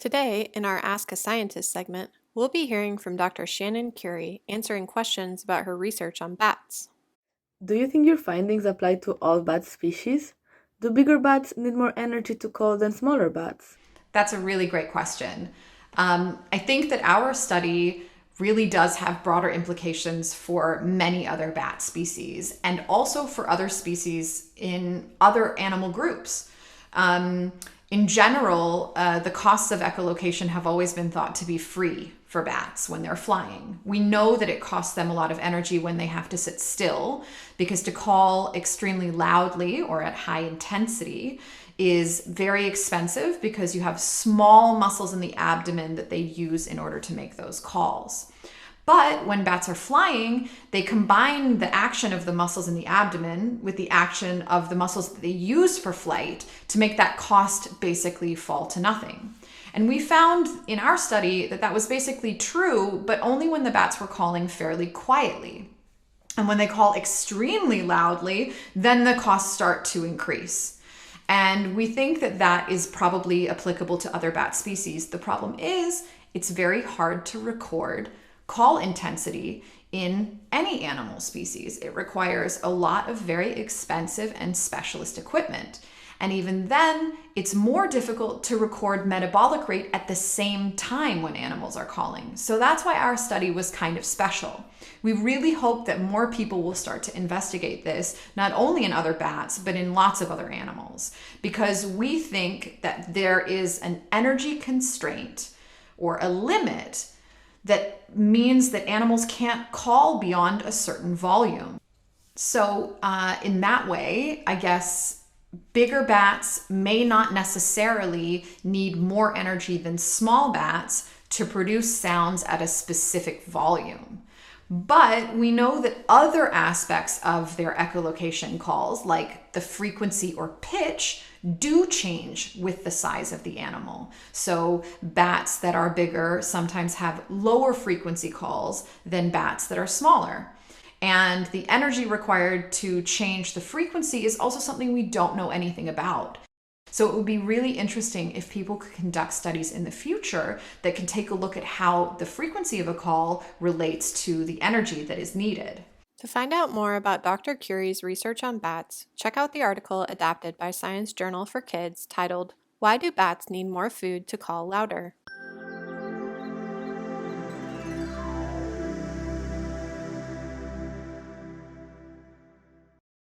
Today, in our Ask a Scientist segment, we'll be hearing from Dr. Shannon Currie answering questions about her research on bats. Do you think your findings apply to all bat species? Do bigger bats need more energy to call than smaller bats? That's a really great question. I think that our study really does have broader implications for many other bat species and also for other species in other animal groups. In general, the costs of echolocation have always been thought to be free for bats when they're flying. We know that it costs them a lot of energy when they have to sit still because to call extremely loudly or at high intensity is very expensive because you have small muscles in the abdomen that they use in order to make those calls. But when bats are flying, they combine the action of the muscles in the abdomen with the action of the muscles that they use for flight to make that cost basically fall to nothing. And we found in our study that that was basically true, but only when the bats were calling fairly quietly. And when they call extremely loudly, then the costs start to increase. And we think that that is probably applicable to other bat species. The problem is it's very hard to record call intensity in any animal species. It requires a lot of very expensive and specialist equipment. And even then, it's more difficult to record metabolic rate at the same time when animals are calling. So that's why our study was kind of special. We really hope that more people will start to investigate this, not only in other bats, but in lots of other animals, because we think that there is an energy constraint or a limit that means that animals can't call beyond a certain volume. So in that way, I guess bigger bats may not necessarily need more energy than small bats to produce sounds at a specific volume. But we know that other aspects of their echolocation calls, like the frequency or pitch, do change with the size of the animal. So bats that are bigger sometimes have lower frequency calls than bats that are smaller. And the energy required to change the frequency is also something we don't know anything about. So it would be really interesting if people could conduct studies in the future that can take a look at how the frequency of a call relates to the energy that is needed. To find out more about Dr. Curie's research on bats, check out the article adapted by Science Journal for Kids titled, "Why Do Bats Need More Food to Call Louder?"